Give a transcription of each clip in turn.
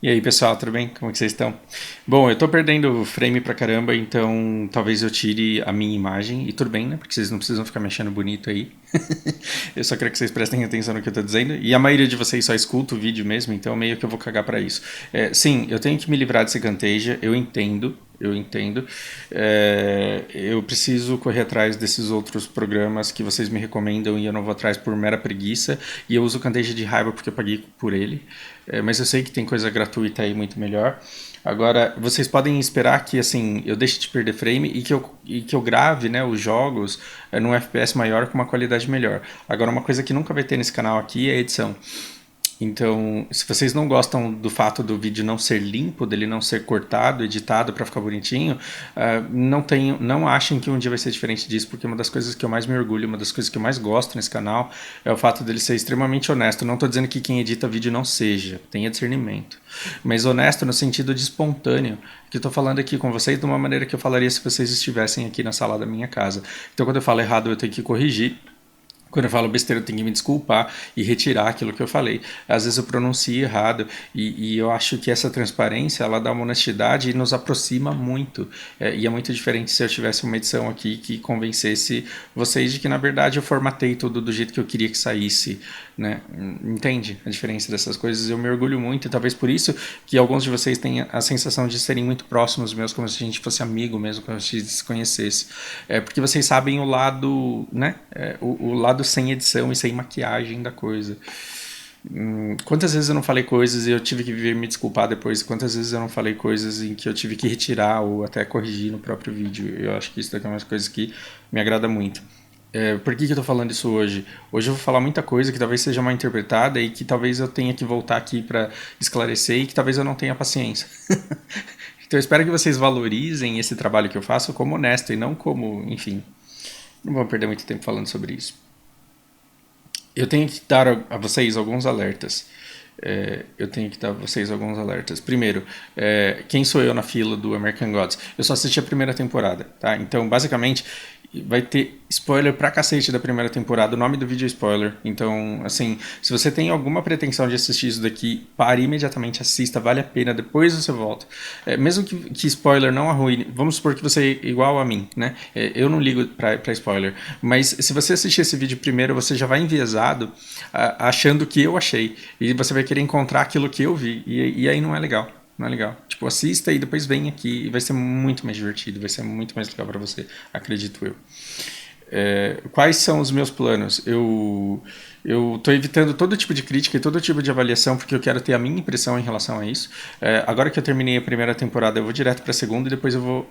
E aí, pessoal, tudo bem? Como que vocês estão? Bom, eu tô perdendo frame pra caramba, então talvez eu tire a minha imagem, e tudo bem, né? Porque vocês não precisam ficar mexendo bonito aí. Eu só quero que vocês prestem atenção no que eu tô dizendo. E a maioria de vocês só escuta o vídeo mesmo, então meio que eu vou cagar pra isso. Sim, eu tenho que me livrar desse Camtasia, eu entendo. Eu entendo. Eu preciso correr atrás desses outros programas que vocês me recomendam e eu não vou atrás por mera preguiça. E eu uso o Camtasia de raiva porque eu paguei por ele. Mas eu sei que tem coisa gratuita aí muito melhor. Agora, vocês podem esperar que assim eu deixe de perder frame e que eu grave, né, os jogos num FPS maior com uma qualidade melhor. Agora, uma coisa que nunca vai ter nesse canal aqui é a edição. Então, se vocês não gostam do fato do vídeo não ser limpo, dele não ser cortado, editado para ficar bonitinho, não achem que um dia vai ser diferente disso, porque uma das coisas que eu mais me orgulho, uma das coisas que eu mais gosto nesse canal é o fato dele ser extremamente honesto. Não estou dizendo que quem edita vídeo não seja, tenha discernimento, mas honesto no sentido de espontâneo, que eu estou falando aqui com vocês de uma maneira que eu falaria se vocês estivessem aqui na sala da minha casa. Então, quando eu falo errado, eu tenho que corrigir. Quando eu falo besteira, eu tenho que me desculpar e retirar aquilo que eu falei. Às vezes eu pronuncio errado e eu acho que essa transparência, ela dá uma honestidade e nos aproxima muito. E é muito diferente se eu tivesse uma edição aqui que convencesse vocês de que, na verdade, eu formatei tudo do jeito que eu queria que saísse, né? Entende a diferença dessas coisas? Eu me orgulho muito e talvez por isso que alguns de vocês tenham a sensação de serem muito próximos meus, como se a gente fosse amigo mesmo, como se a gente se conhecesse. Porque vocês sabem o lado, né? O lado sem edição e sem maquiagem da coisa. Quantas vezes eu não falei coisas e eu tive que vir me desculpar depois? Quantas vezes eu não falei coisas em que eu tive que retirar ou até corrigir no próprio vídeo? Eu acho que isso daqui é uma coisa que me agrada muito. Por que eu tô falando isso hoje? Hoje eu vou falar muita coisa que talvez seja mal interpretada e que talvez eu tenha que voltar aqui para esclarecer e que talvez eu não tenha paciência. Então eu espero que vocês valorizem esse trabalho que eu faço como honesto e não como, enfim, não vamos perder muito tempo falando sobre isso. Eu tenho que dar a vocês alguns alertas. Eu tenho que dar a vocês alguns alertas. Primeiro, quem sou eu na fila do American Gods? Eu só assisti a primeira temporada, tá? Então, basicamente, vai ter spoiler pra cacete da primeira temporada. O nome do vídeo é spoiler. Então, assim, se você tem alguma pretensão de assistir isso daqui, pare imediatamente, assista, vale a pena, depois você volta. Mesmo que spoiler não arruine, vamos supor que você é igual a mim, né? Eu não ligo pra spoiler, mas se você assistir esse vídeo primeiro, você já vai enviesado achando que eu achei. E você vai querer encontrar aquilo que eu vi. E aí não é legal. Não é legal. Tipo, assista e depois vem aqui e vai ser muito mais divertido, vai ser muito mais legal para você, acredito eu. Quais são os meus planos? Eu estou evitando todo tipo de crítica e todo tipo de avaliação porque eu quero ter a minha impressão em relação a isso. Agora que eu terminei a primeira temporada, eu vou direto para a segunda e depois eu vou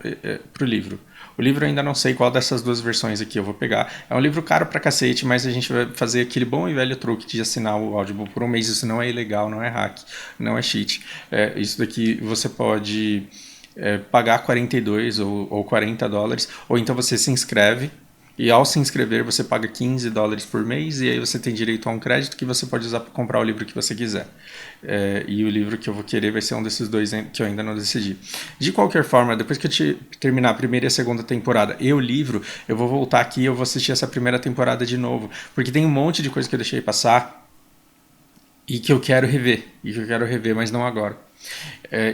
pro livro. O livro eu ainda não sei qual dessas duas versões aqui eu vou pegar. É um livro caro pra cacete, mas a gente vai fazer aquele bom e velho truque de assinar o Audible por um mês. Isso não é ilegal, não é hack, não é cheat. Isso daqui você pode pagar 42 ou $40, ou então você se inscreve. E ao se inscrever, você paga $15 por mês e aí você tem direito a um crédito que você pode usar para comprar o livro que você quiser. E o livro que eu vou querer vai ser um desses dois que eu ainda não decidi. De qualquer forma, depois que eu terminar a primeira e a segunda temporada e o livro, eu vou voltar aqui e eu vou assistir essa primeira temporada de novo. Porque tem um monte de coisa que eu deixei passar e que eu quero rever. Mas não agora.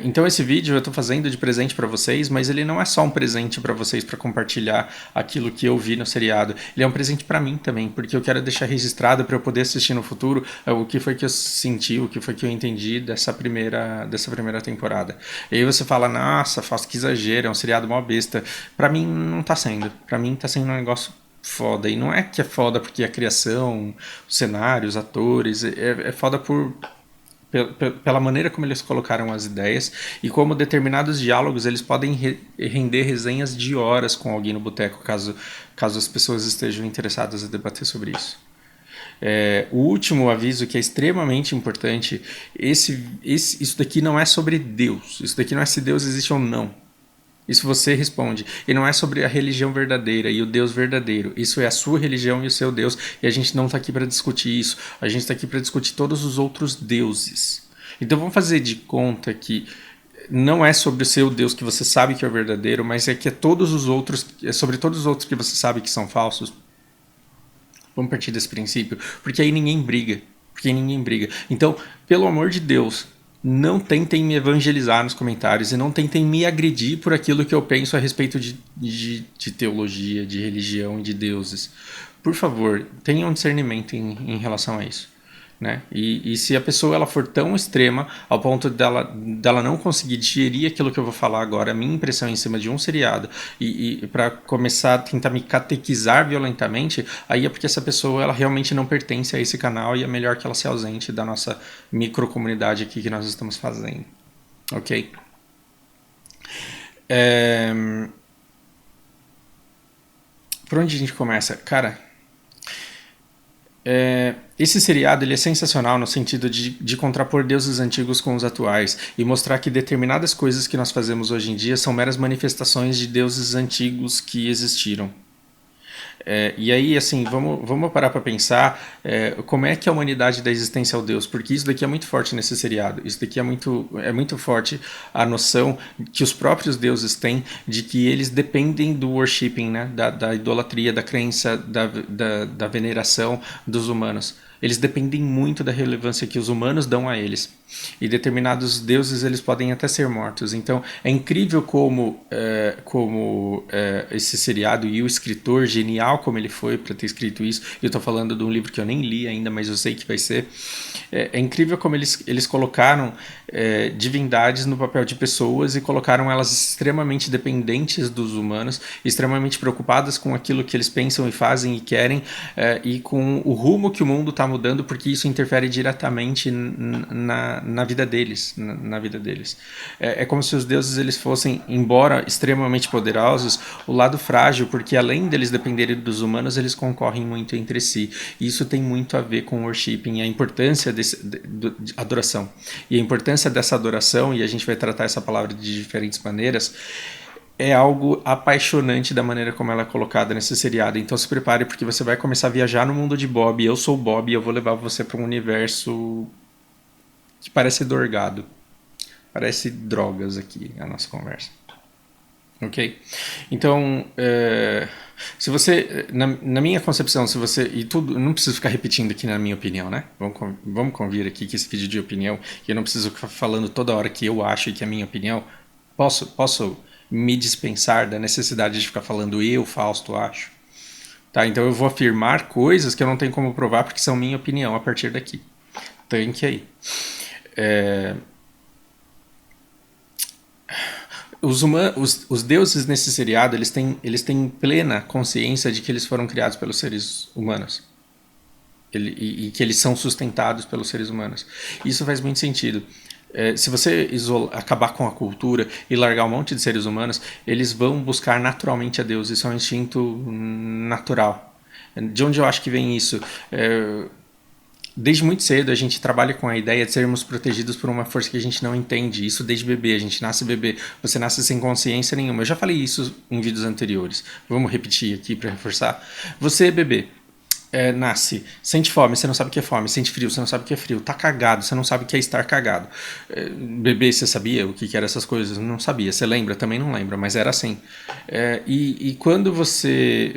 Então esse vídeo eu estou fazendo de presente para vocês, mas ele não é só um presente para vocês para compartilhar aquilo que eu vi no seriado. Ele é um presente para mim também, porque eu quero deixar registrado para eu poder assistir no futuro o que foi que eu senti, o que foi que eu entendi dessa primeira temporada. E aí você fala, nossa, Fausto, que exagero, é um seriado mó besta. Para mim não tá sendo. Para mim tá sendo um negócio foda. E não é que é foda porque a criação, os cenários, os atores, é foda pela maneira como eles colocaram as ideias e como determinados diálogos eles podem render resenhas de horas com alguém no boteco, caso as pessoas estejam interessadas em debater sobre isso. O último aviso que é extremamente importante, isso daqui não é sobre Deus, isso daqui não é se Deus existe ou não. Isso você responde. E não é sobre a religião verdadeira e o Deus verdadeiro. Isso é a sua religião e o seu Deus. E a gente não está aqui para discutir isso. A gente está aqui para discutir todos os outros deuses. Então vamos fazer de conta que não é sobre o seu Deus que você sabe que é o verdadeiro, mas é que é sobre todos os outros que você sabe que são falsos. Vamos partir desse princípio, porque aí ninguém briga. Então, pelo amor de Deus, não tentem me evangelizar nos comentários e não tentem me agredir por aquilo que eu penso a respeito de teologia, de religião, de deuses. Por favor, tenham discernimento em relação a isso. Né? E se a pessoa ela for tão extrema ao ponto dela não conseguir digerir aquilo que eu vou falar agora, a minha impressão em cima de um seriado, e para começar a tentar me catequizar violentamente, aí é porque essa pessoa ela realmente não pertence a esse canal e é melhor que ela se ausente da nossa microcomunidade aqui que nós estamos fazendo. Ok? Por onde a gente começa? Cara, esse seriado ele é sensacional no sentido de contrapor deuses antigos com os atuais e mostrar que determinadas coisas que nós fazemos hoje em dia são meras manifestações de deuses antigos que existiram. E aí, assim, vamos parar para pensar como é que a humanidade dá existência ao Deus, porque isso daqui é muito forte nesse seriado. Isso daqui é muito forte a noção que os próprios deuses têm de que eles dependem do worshipping, né? da idolatria, da crença, da veneração dos humanos. Eles dependem muito da relevância que os humanos dão a eles. E determinados deuses eles podem até ser mortos. Então é incrível como esse seriado e o escritor genial como ele foi para ter escrito isso. Eu estou falando de um livro que eu nem li ainda, mas eu sei que vai ser. É incrível como eles colocaram divindades no papel de pessoas e colocaram elas extremamente dependentes dos humanos, extremamente preocupadas com aquilo que eles pensam e fazem e querem, e com o rumo que o mundo está mudando, porque isso interfere diretamente na vida deles. Na vida deles. É como se os deuses eles fossem, embora extremamente poderosos, o lado frágil, porque além deles dependerem dos humanos, eles concorrem muito entre si. E isso tem muito a ver com o worshipping, a importância de adoração. E a importância dessa adoração, e a gente vai tratar essa palavra de diferentes maneiras, é algo apaixonante da maneira como ela é colocada nesse seriado. Então se prepare porque você vai começar a viajar no mundo de Bob. Eu sou o Bob e eu vou levar você para um universo que parece dorgado. Parece drogas aqui a nossa conversa. Ok? Então, se você, na minha concepção, se você, e tudo, não preciso ficar repetindo aqui na minha opinião, né? Vamos convir aqui que esse vídeo de opinião, e eu não preciso ficar falando toda hora que eu acho e que é a minha opinião. Posso me dispensar da necessidade de ficar falando eu, Fausto, acho. Tá? Então eu vou afirmar coisas que eu não tenho como provar porque são minha opinião a partir daqui. Tanque aí. Os deuses nesse seriado eles têm plena consciência de que eles foram criados pelos seres humanos. E que eles são sustentados pelos seres humanos. Isso faz muito sentido. Se você acabar com a cultura e largar um monte de seres humanos, eles vão buscar naturalmente a Deus. Isso é um instinto natural. De onde eu acho que vem isso? Desde muito cedo a gente trabalha com a ideia de sermos protegidos por uma força que a gente não entende. Isso desde bebê, a gente nasce bebê. Você nasce sem consciência nenhuma. Eu já falei isso em vídeos anteriores. Vamos repetir aqui para reforçar. Você, bebê, nasce, sente fome, você não sabe o que é fome, sente frio, você não sabe o que é frio, tá cagado, você não sabe o que é estar cagado. Bebê, você sabia o que eram essas coisas? Não sabia. Você lembra? Também não lembra, mas era assim. E quando você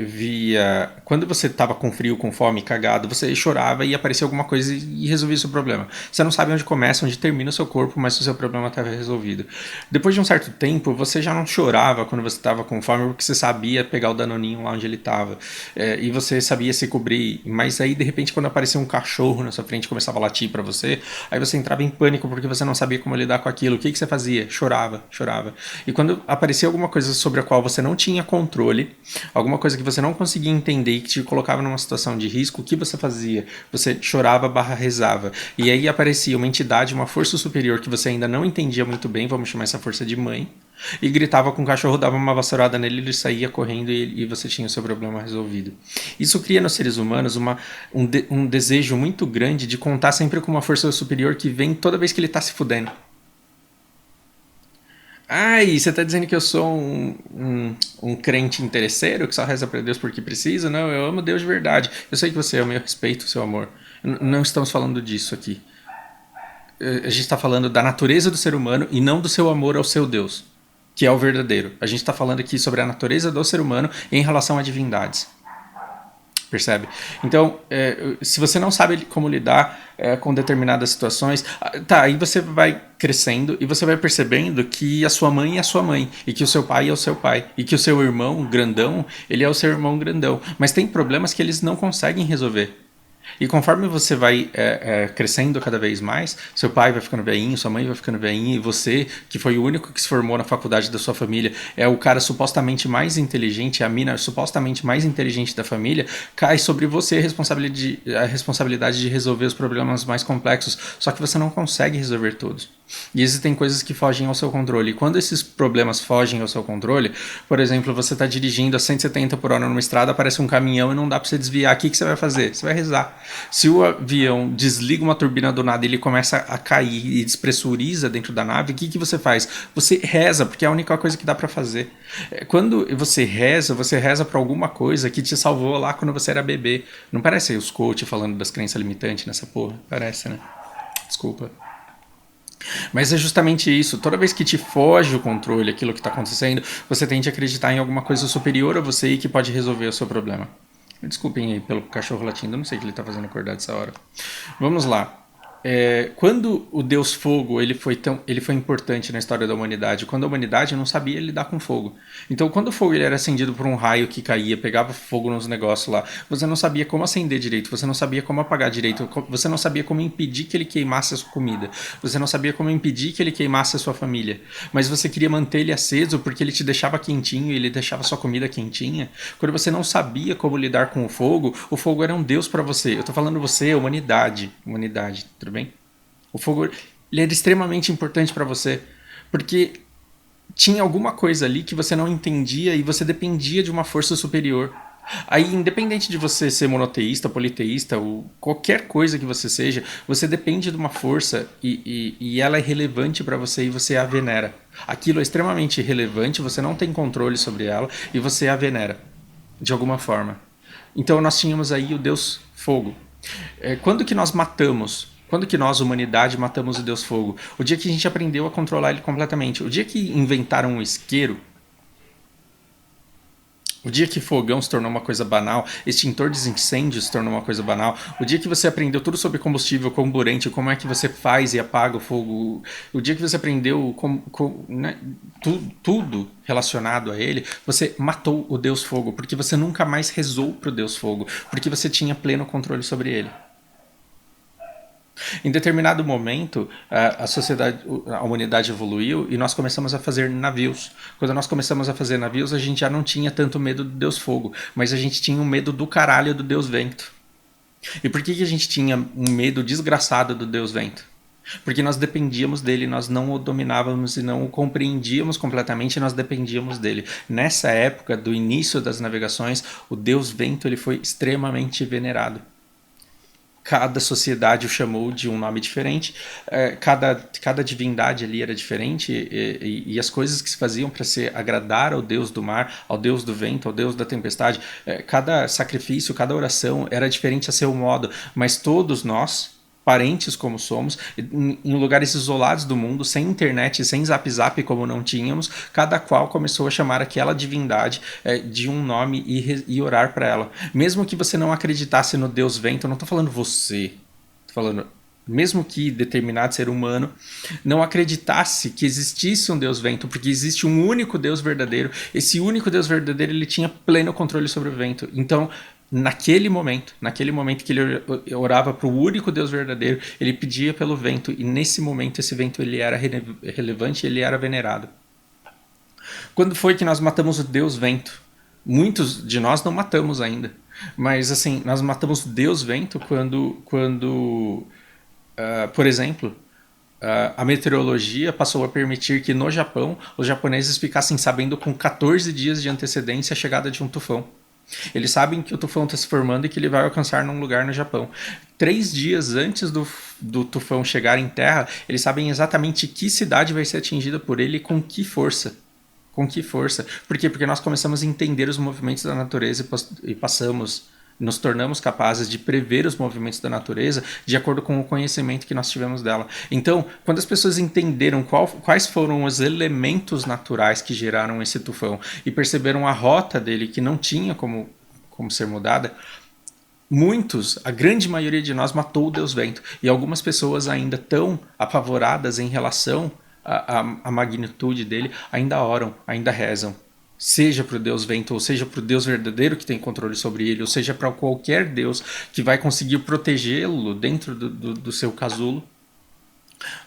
estava com frio, com fome, cagado, você chorava e aparecia alguma coisa e resolvia o seu problema. Você não sabe onde começa, onde termina o seu corpo, mas o seu problema estava resolvido. Depois de um certo tempo, você já não chorava quando você estava com fome, porque você sabia pegar o danoninho lá onde ele estava. E você sabia se cobrir. Mas aí, de repente, quando aparecia um cachorro na sua frente e começava a latir pra você, aí você entrava em pânico porque você não sabia como lidar com aquilo. O que você fazia? Chorava. E quando aparecia alguma coisa sobre a qual você não tinha controle, alguma coisa que você não conseguia entender e que te colocava numa situação de risco, o que você fazia? Você chorava/rezava. E aí aparecia uma entidade, uma força superior que você ainda não entendia muito bem, vamos chamar essa força de mãe, e gritava com o cachorro, dava uma vassourada nele, ele saía correndo e você tinha o seu problema resolvido. Isso cria nos seres humanos um desejo muito grande de contar sempre com uma força superior que vem toda vez que ele tá se fudendo. Ai, você tá dizendo que eu sou um crente interesseiro que só reza pra Deus porque precisa? Não, eu amo Deus de verdade. Eu sei que você ama, eu respeito o seu amor. Não estamos falando disso aqui. A gente está falando da natureza do ser humano e não do seu amor ao seu Deus, que é o verdadeiro. A gente está falando aqui sobre a natureza do ser humano em relação a divindades. Percebe? Então, se você não sabe como lidar com determinadas situações, tá, aí você vai crescendo e você vai percebendo que a sua mãe é a sua mãe, e que o seu pai é o seu pai, e que o seu irmão grandão, ele é o seu irmão grandão. Mas tem problemas que eles não conseguem resolver. E conforme você vai crescendo cada vez mais, seu pai vai ficando velhinho, sua mãe vai ficando velhinha, e você, que foi o único que se formou na faculdade da sua família, é o cara supostamente mais inteligente, a mina supostamente mais inteligente da família, cai sobre você a responsabilidade de resolver os problemas mais complexos, só que você não consegue resolver todos. E existem coisas que fogem ao seu controle. E quando esses problemas fogem ao seu controle, por exemplo, você está dirigindo a 170 por hora numa estrada, aparece um caminhão e não dá para você desviar. O que você vai fazer? Você vai rezar. Se o avião desliga uma turbina do nada e ele começa a cair e despressuriza dentro da nave, o que você faz? Você reza, porque é a única coisa que dá para fazer. Quando você reza para alguma coisa que te salvou lá quando você era bebê. Não parece os coach falando das crenças limitantes nessa porra? Parece, né? Desculpa. Mas é justamente isso. Toda vez que te foge o controle, aquilo que está acontecendo, você tende a acreditar em alguma coisa superior a você e que pode resolver o seu problema. Desculpem aí pelo cachorro latindo, eu não sei o que ele está fazendo acordar dessa hora. Vamos lá. Quando o Deus Fogo ele foi importante na história da humanidade, quando a humanidade não sabia lidar com fogo. Então, quando o fogo ele era acendido por um raio que caía, pegava fogo nos negócios lá, você não sabia como acender direito, você não sabia como apagar direito, você não sabia como impedir que ele queimasse a sua comida, você não sabia como impedir que ele queimasse a sua família, mas você queria manter ele aceso porque ele te deixava quentinho e ele deixava a sua comida quentinha. Quando você não sabia como lidar com o fogo era um Deus para você. Eu tô falando você, humanidade, tudo bem? O fogo ele era extremamente importante para você, porque tinha alguma coisa ali que você não entendia e você dependia de uma força superior. Aí, independente de você ser monoteísta, politeísta, ou qualquer coisa que você seja, você depende de uma força e ela é relevante para você e você a venera. Aquilo é extremamente relevante, você não tem controle sobre ela e você a venera, de alguma forma. Então nós tínhamos aí o Deus Fogo. Quando que nós matamos? Quando que nós, humanidade, matamos o Deus Fogo? O dia que a gente aprendeu a controlar ele completamente. O dia que inventaram um isqueiro, o dia que fogão se tornou uma coisa banal, extintor de incêndios se tornou uma coisa banal, o dia que você aprendeu tudo sobre combustível, comburente, como é que você faz e apaga o fogo, o dia que você aprendeu né, tudo relacionado a ele, você matou o Deus Fogo, porque você nunca mais rezou para o Deus Fogo, porque você tinha pleno controle sobre ele. Em determinado momento, a humanidade evoluiu e nós começamos a fazer navios. Quando nós começamos a fazer navios, a gente já não tinha tanto medo do Deus Fogo, mas a gente tinha um medo do caralho do Deus Vento. E por que a gente tinha um medo desgraçado do Deus Vento? Porque nós dependíamos dele, nós não o dominávamos e não o compreendíamos completamente, nós dependíamos dele. Nessa época, do início das navegações, o Deus Vento ele foi extremamente venerado. Cada sociedade o chamou de um nome diferente, cada divindade ali era diferente e as coisas que se faziam para se agradar ao Deus do mar, ao Deus do vento, ao Deus da tempestade, cada sacrifício, cada oração era diferente a seu modo, mas todos nós, parentes como somos, em lugares isolados do mundo, sem internet, sem zap como não tínhamos, cada qual começou a chamar aquela divindade de um nome e orar para ela. Mesmo que você não acreditasse no Deus Vento, eu não estou falando você, estou falando mesmo que determinado ser humano não acreditasse que existisse um Deus Vento, porque existe um único Deus verdadeiro, esse único Deus verdadeiro ele tinha pleno controle sobre o vento. Então, naquele momento que ele orava para o único Deus verdadeiro, ele pedia pelo vento, e nesse momento esse vento ele era relevante, ele era venerado. Quando foi que nós matamos o Deus Vento? Muitos de nós não matamos ainda, mas assim, nós matamos o Deus Vento quando por exemplo, a meteorologia passou a permitir que no Japão os japoneses ficassem sabendo com 14 dias de antecedência a chegada de um tufão. Eles sabem que o tufão está se formando e que ele vai alcançar num lugar no Japão. 3 dias antes do tufão chegar em terra, eles sabem exatamente que cidade vai ser atingida por ele e com que força. Com que força? Por quê? Porque nós começamos a entender os movimentos da natureza e nos tornamos capazes de prever os movimentos da natureza de acordo com o conhecimento que nós tivemos dela. Então, quando as pessoas entenderam quais foram os elementos naturais que geraram esse tufão e perceberam a rota dele que não tinha como ser mudada, muitos, a grande maioria de nós matou o Deus Vento. E algumas pessoas ainda tão apavoradas em relação à magnitude dele, ainda oram, ainda rezam. Seja para o Deus Vento, ou seja para o Deus verdadeiro que tem controle sobre ele, ou seja para qualquer Deus que vai conseguir protegê-lo dentro do seu casulo,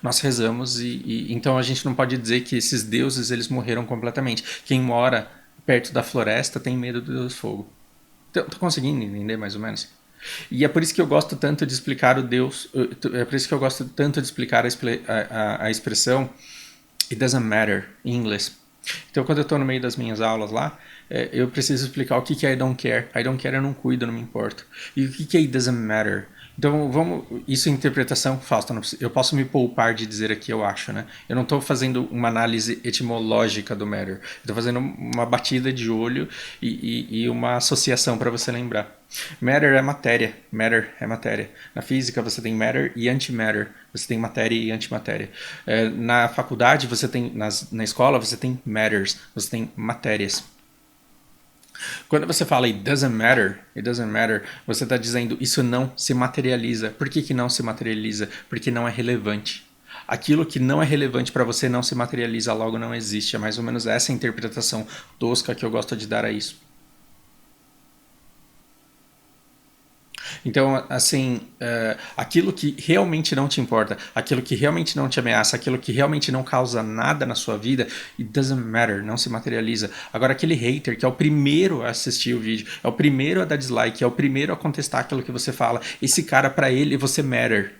nós rezamos então a gente não pode dizer que esses deuses eles morreram completamente. Quem mora perto da floresta tem medo do Deus Fogo. Tô conseguindo entender mais ou menos? E é por isso que eu gosto tanto de explicar o Deus, é por isso que eu gosto tanto de explicar a expressão it doesn't matter em inglês. Então quando eu estou no meio das minhas aulas lá, eu preciso explicar o que é I don't care. I don't care, eu não cuido, não me importo. E o que é it doesn't matter? Então vamos, isso é interpretação, Fausto, eu posso me poupar de dizer aqui, eu acho, né? Eu não estou fazendo uma análise etimológica do matter, estou fazendo uma batida de olho e uma associação para você lembrar. Matter é matéria, matter é matéria. Na física você tem matter e antimatter, você tem matéria e antimatéria. Na faculdade você tem, na escola você tem matters, você tem matérias. Quando você fala it doesn't matter, você está dizendo isso não se materializa. Por que não se materializa? Porque não é relevante. Aquilo que não é relevante para você não se materializa, logo não existe. É mais ou menos essa interpretação tosca que eu gosto de dar a isso. Então, assim, aquilo que realmente não te importa, aquilo que realmente não te ameaça, aquilo que realmente não causa nada na sua vida, it doesn't matter, não se materializa. Agora, aquele hater que é o primeiro a assistir o vídeo, é o primeiro a dar dislike, é o primeiro a contestar aquilo que você fala, esse cara, pra ele, você matter.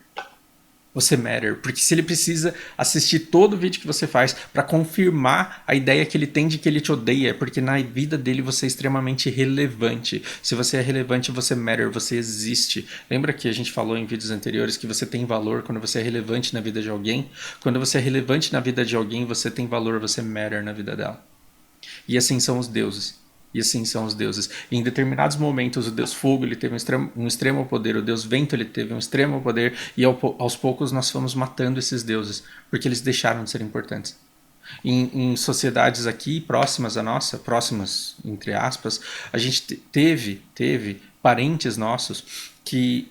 Você matter, porque se ele precisa assistir todo o vídeo que você faz para confirmar a ideia que ele tem de que ele te odeia, porque na vida dele você é extremamente relevante. Se você é relevante, você matter, você existe. Lembra que a gente falou em vídeos anteriores que você tem valor quando você é relevante na vida de alguém? Quando você é relevante na vida de alguém, você tem valor, você matter na vida dela. E assim são os deuses. E assim são os deuses. E em determinados momentos, o Deus Fogo ele teve um extremo poder, o Deus Vento ele teve um extremo poder, e aos poucos nós fomos matando esses deuses, porque eles deixaram de ser importantes. Em sociedades aqui próximas à nossa, próximas entre aspas, a gente teve parentes nossos que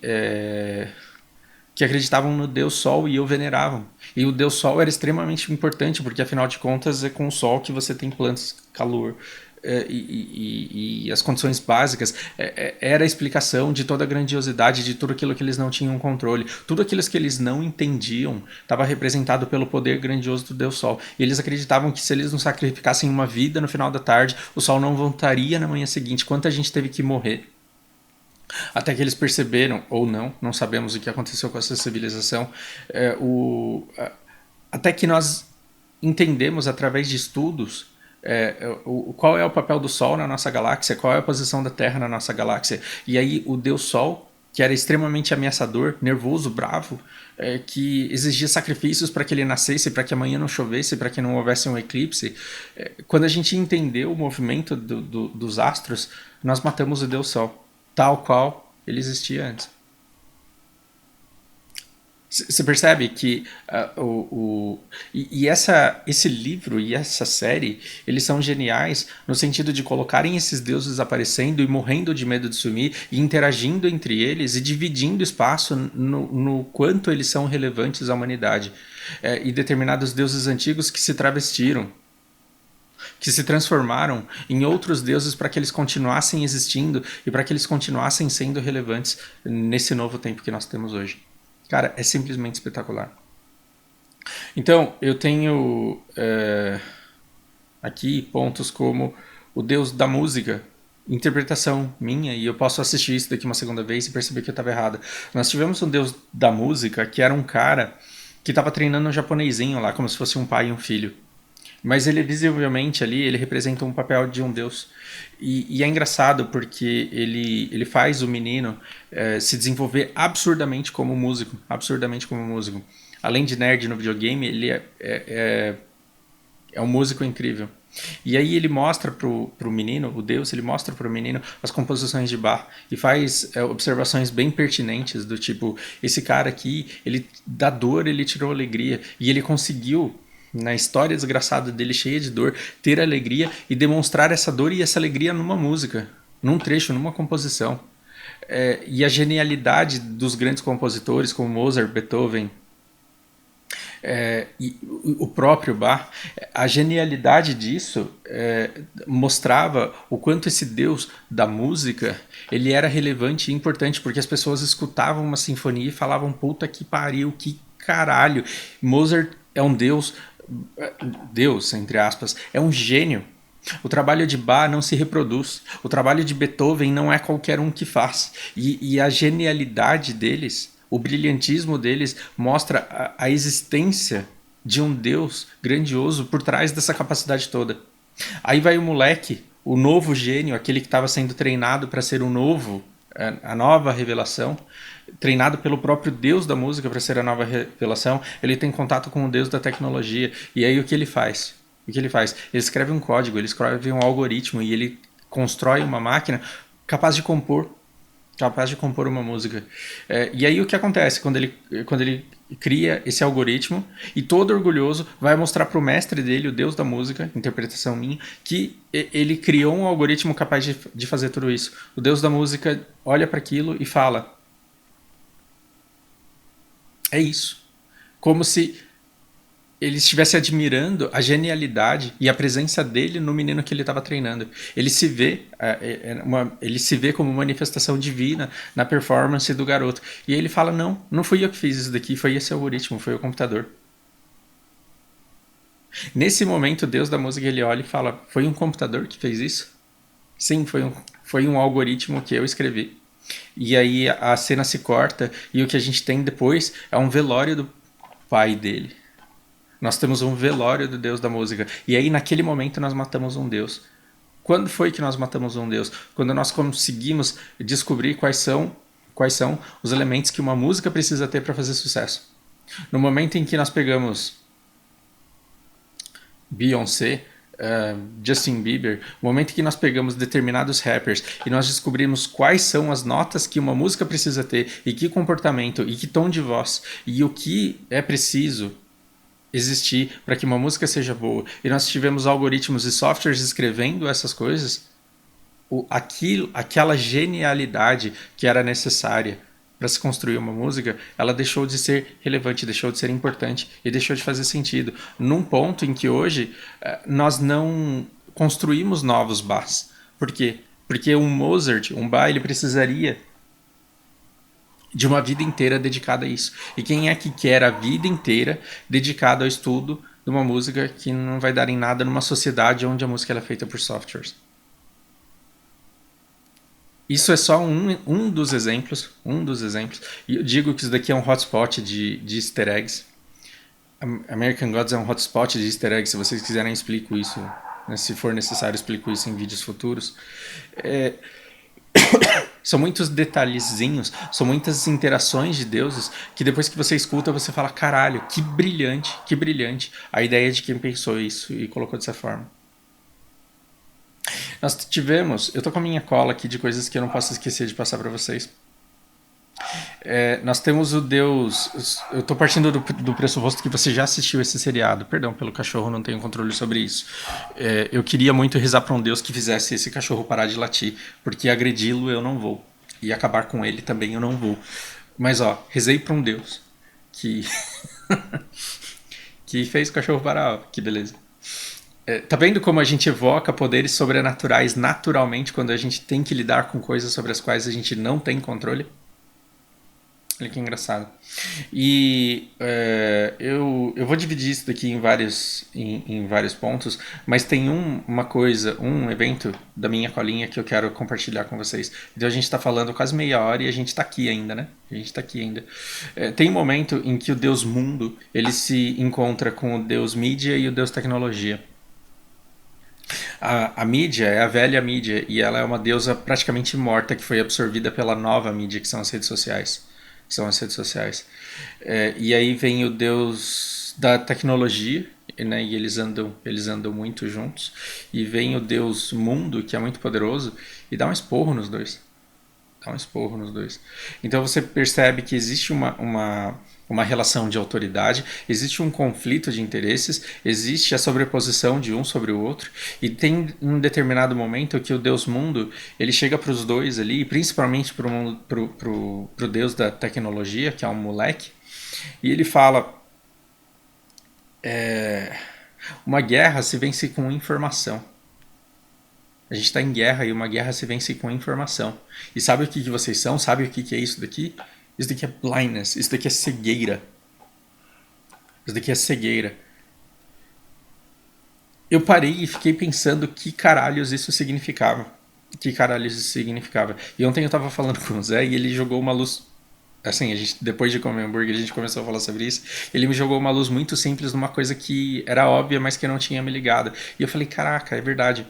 acreditavam no Deus Sol e o veneravam. E o Deus Sol era extremamente importante, porque afinal de contas é com o Sol que você tem plantas, calor, e as condições básicas, era a explicação de toda a grandiosidade, de tudo aquilo que eles não tinham controle. Tudo aquilo que eles não entendiam estava representado pelo poder grandioso do Deus Sol. E eles acreditavam que se eles não sacrificassem uma vida no final da tarde, o Sol não voltaria na manhã seguinte. Quanta gente teve que morrer. Até que eles perceberam, ou não sabemos o que aconteceu com essa civilização, até que nós entendemos através de estudos qual é o papel do Sol na nossa galáxia, qual é a posição da Terra na nossa galáxia. E aí o Deus Sol, que era extremamente ameaçador, nervoso, bravo, que exigia sacrifícios para que ele nascesse, para que amanhã não chovesse, para que não houvesse um eclipse. Quando a gente entendeu o movimento dos astros, nós matamos o Deus Sol, tal qual ele existia antes. Você percebe que esse livro e essa série, eles são geniais no sentido de colocarem esses deuses aparecendo e morrendo de medo de sumir, e interagindo entre eles e dividindo espaço no quanto eles são relevantes à humanidade. E determinados deuses antigos que se travestiram, que se transformaram em outros deuses para que eles continuassem existindo e para que eles continuassem sendo relevantes nesse novo tempo que nós temos hoje. Cara, é simplesmente espetacular. Então, eu tenho aqui pontos como o Deus da música, interpretação minha, e eu posso assistir isso daqui uma segunda vez e perceber que eu estava errado. Nós tivemos um Deus da música que era um cara que estava treinando um japonesinho lá, como se fosse um pai e um filho. Mas ele visivelmente ali, ele representa um papel de um deus. E é engraçado porque ele faz o menino se desenvolver absurdamente como músico. Absurdamente como músico. Além de nerd no videogame, ele é um músico incrível. E aí ele mostra pro menino, o Deus, ele mostra pro menino as composições de Bach e faz observações bem pertinentes do tipo, esse cara aqui, ele da dor ele tirou alegria e ele conseguiu, na história desgraçada dele, cheia de dor, ter alegria e demonstrar essa dor e essa alegria numa música, num trecho, numa composição. E a genialidade dos grandes compositores como Mozart, Beethoven, e o próprio Bach, a genialidade disso mostrava o quanto esse Deus da música ele era relevante e importante, porque as pessoas escutavam uma sinfonia e falavam, puta que pariu, que caralho, Mozart é um Deus, entre aspas, é um gênio. O trabalho de Bach não se reproduz. O trabalho de Beethoven não é qualquer um que faz. E a genialidade deles, o brilhantismo deles, mostra a existência de um Deus grandioso por trás dessa capacidade toda. Aí vai o moleque, o novo gênio, aquele que estava sendo treinado para ser o novo, a nova revelação, treinado pelo próprio Deus da música para ser a nova revelação, ele tem contato com o Deus da tecnologia. E aí o que ele faz? O que ele faz? Ele escreve um código, ele escreve um algoritmo e ele constrói uma máquina capaz de compor uma música. E aí o que acontece quando ele cria esse algoritmo e todo orgulhoso vai mostrar para o mestre dele, o Deus da música, interpretação minha, que ele criou um algoritmo capaz de fazer tudo isso. O Deus da música olha para aquilo e fala: é isso. Como se ele estivesse admirando a genialidade e a presença dele no menino que ele estava treinando. Ele se vê como manifestação divina na performance do garoto. E ele fala, não fui eu que fiz isso daqui, foi esse algoritmo, foi o computador. Nesse momento, Deus da música, ele olha e fala, foi um computador que fez isso? Sim, foi um algoritmo que eu escrevi. E aí a cena se corta e o que a gente tem depois é um velório do pai dele. Nós temos um velório do Deus da música. E aí, naquele momento, nós matamos um Deus. Quando foi que nós matamos um Deus? Quando nós conseguimos descobrir quais são os elementos que uma música precisa ter para fazer sucesso. No momento em que nós pegamos Beyoncé, Justin Bieber, no momento em que nós pegamos determinados rappers e nós descobrimos quais são as notas que uma música precisa ter, e que comportamento, e que tom de voz, e o que é preciso existir para que uma música seja boa, e nós tivemos algoritmos e softwares escrevendo essas coisas, aquela genialidade que era necessária para se construir uma música, ela deixou de ser relevante, deixou de ser importante e deixou de fazer sentido. Num ponto em que hoje nós não construímos novos Bachs. Por quê? Porque um Mozart, um Bach, ele precisaria de uma vida inteira dedicada a isso. E quem é que quer a vida inteira dedicada ao estudo de uma música que não vai dar em nada numa sociedade onde a música é feita por softwares? Isso é só um dos exemplos. E eu digo que isso daqui é um hotspot de easter eggs. American Gods é um hotspot de easter eggs. Se vocês quiserem, eu explico isso. Né? Se for necessário, eu explico isso em vídeos futuros. São muitos detalhezinhos, são muitas interações de deuses que depois que você escuta, você fala, caralho, que brilhante a ideia de quem pensou isso e colocou dessa forma. Nós tivemos, eu tô com a minha cola aqui de coisas que eu não posso esquecer de passar para vocês. Nós temos o Deus. Eu tô partindo do pressuposto que você já assistiu esse seriado. Perdão pelo cachorro, não tenho controle sobre isso. Eu queria muito rezar para um Deus que fizesse esse cachorro parar de latir, porque agredi-lo eu não vou. E acabar com ele também eu não vou. Mas ó, rezei para um Deus que. que fez o cachorro parar, ó, que beleza. Tá vendo como a gente evoca poderes sobrenaturais naturalmente quando a gente tem que lidar com coisas sobre as quais a gente não tem controle? Olha que engraçado. E eu vou dividir isso daqui em vários pontos, mas tem um evento da minha colinha que eu quero compartilhar com vocês. Então a gente está falando quase meia hora e a gente está aqui ainda, né? Tem um momento em que o Deus Mundo ele se encontra com o Deus Mídia e o Deus Tecnologia. A mídia é a velha mídia e ela é uma deusa praticamente morta que foi absorvida pela nova mídia, que são as redes sociais. E aí vem o Deus da tecnologia, né, e eles andam muito juntos. E vem o Deus Mundo, que é muito poderoso, e dá um esporro nos dois. Então você percebe que existe uma uma relação de autoridade, existe um conflito de interesses, existe a sobreposição de um sobre o outro, e tem um determinado momento que o Deus Mundo, ele chega para os dois ali, principalmente para o Deus da tecnologia, que é um moleque, e ele fala, uma guerra se vence com informação. A gente está em guerra e uma guerra se vence com informação. E sabe o que vocês são? Sabe o que é isso daqui? Isso daqui é blindness, isso daqui é cegueira. Isso daqui é cegueira. Eu parei e fiquei pensando que caralhos isso significava. Que caralhos isso significava. E ontem eu tava falando com o Zé e ele jogou uma luz. Assim, a gente, depois de comer hambúrguer, a gente começou a falar sobre isso. Ele me jogou uma luz muito simples numa coisa que era óbvia, mas que eu não tinha me ligado. E eu falei, caraca, é verdade.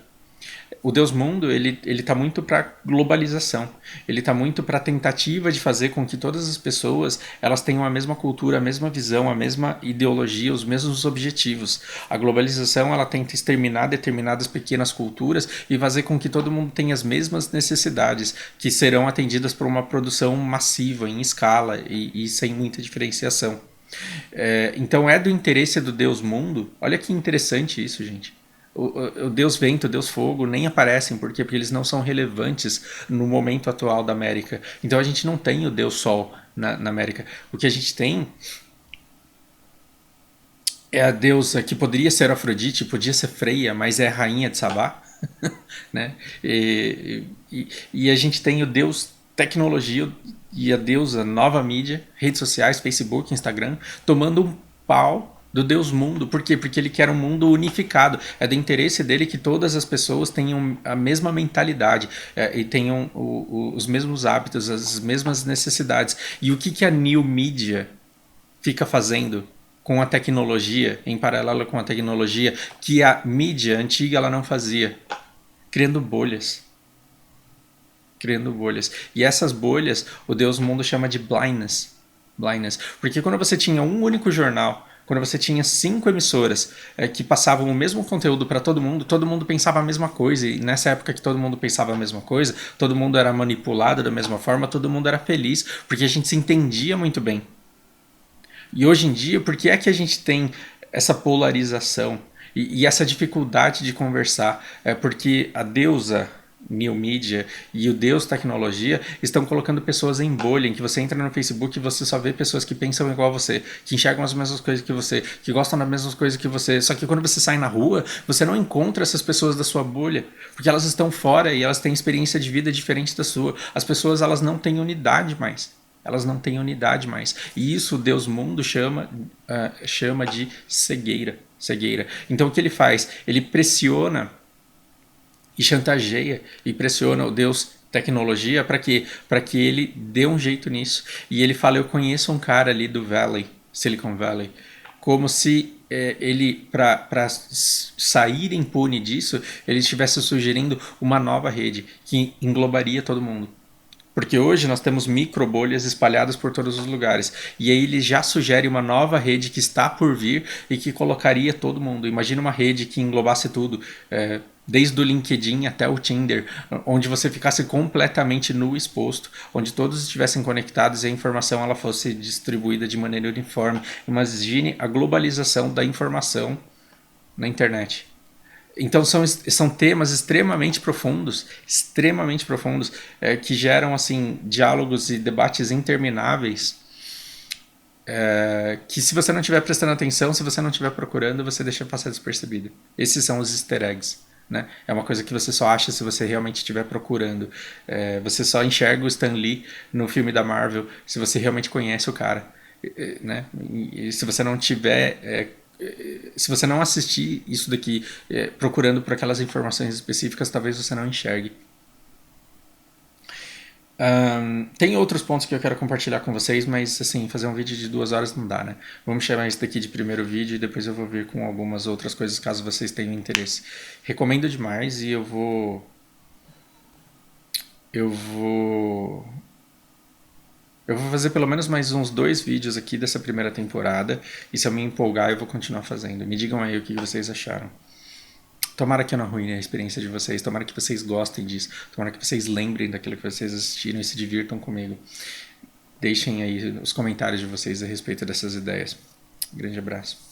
O Deus Mundo, ele tá muito para globalização. Ele tá muito para tentativa de fazer com que todas as pessoas, elas tenham a mesma cultura, a mesma visão, a mesma ideologia, os mesmos objetivos. A globalização, ela tenta exterminar determinadas pequenas culturas e fazer com que todo mundo tenha as mesmas necessidades, que serão atendidas por uma produção massiva, em escala e sem muita diferenciação. Então é do interesse do Deus Mundo. Olha que interessante isso, gente. O Deus Vento, o Deus Fogo nem aparecem, por quê? Porque eles não são relevantes no momento atual da América. Então a gente não tem o Deus Sol na América. O que a gente tem é a deusa que poderia ser Afrodite, podia ser Freia, mas é a rainha de Sabá. Né? E a gente tem o Deus Tecnologia e a deusa Nova Mídia, redes sociais, Facebook, Instagram, tomando um pau do Deus Mundo. Por quê? Porque ele quer um mundo unificado. É do interesse dele que todas as pessoas tenham a mesma mentalidade e tenham os mesmos hábitos, as mesmas necessidades. E o que a New Media fica fazendo com a tecnologia, em paralelo com a tecnologia, que a mídia antiga ela não fazia? Criando bolhas. Criando bolhas. E essas bolhas, o Deus Mundo chama de blindness. Blindness. Porque quando você tinha um único jornal, quando você tinha 5 emissoras que passavam o mesmo conteúdo para todo mundo pensava a mesma coisa. E nessa época que todo mundo pensava a mesma coisa, todo mundo era manipulado da mesma forma, todo mundo era feliz, porque a gente se entendia muito bem. E hoje em dia, por que é que a gente tem essa polarização e essa dificuldade de conversar? É porque a deusa New Media e o Deus Tecnologia estão colocando pessoas em bolha, em que você entra no Facebook e você só vê pessoas que pensam igual a você, que enxergam as mesmas coisas que você, que gostam das mesmas coisas que você. Só que quando você sai na rua, você não encontra essas pessoas da sua bolha, porque elas estão fora e elas têm experiência de vida diferente da sua. As pessoas, elas não têm unidade mais. Elas não têm unidade mais. E isso Deus Mundo chama de cegueira. Cegueira. Então o que ele faz? Ele pressiona e chantageia e pressiona o Deus Tecnologia para que ele dê um jeito nisso. E ele fala, eu conheço um cara ali do Valley, Silicon Valley, como se ele, para sair impune disso, ele estivesse sugerindo uma nova rede que englobaria todo mundo. Porque hoje nós temos micro bolhas espalhadas por todos os lugares. E aí ele já sugere uma nova rede que está por vir e que colocaria todo mundo. Imagina uma rede que englobasse tudo, desde o LinkedIn até o Tinder, onde você ficasse completamente nu exposto, onde todos estivessem conectados e a informação ela fosse distribuída de maneira uniforme. Imagine a globalização da informação na internet. Então são temas extremamente profundos, que geram assim diálogos e debates intermináveis, que se você não estiver prestando atenção, se você não estiver procurando, você deixa passar despercebido. Esses são os easter eggs. Né? É uma coisa que você só acha se você realmente estiver procurando. Você só enxerga o Stan Lee no filme da Marvel se você realmente conhece o cara. Né? E se você não tiver... se você não assistir isso daqui procurando por aquelas informações específicas, talvez você não enxergue. Tem outros pontos que eu quero compartilhar com vocês, mas assim, fazer um vídeo de 2 horas não dá, né? Vamos chamar isso daqui de primeiro vídeo e depois eu vou vir com algumas outras coisas caso vocês tenham interesse. Recomendo demais e eu vou fazer pelo menos mais uns 2 vídeos aqui dessa primeira temporada. E se eu me empolgar, eu vou continuar fazendo. Me digam aí o que vocês acharam. Tomara que eu não arruine a experiência de vocês. Tomara que vocês gostem disso. Tomara que vocês lembrem daquilo que vocês assistiram e se divirtam comigo. deixem aí os comentários de vocês a respeito dessas ideias. Grande abraço.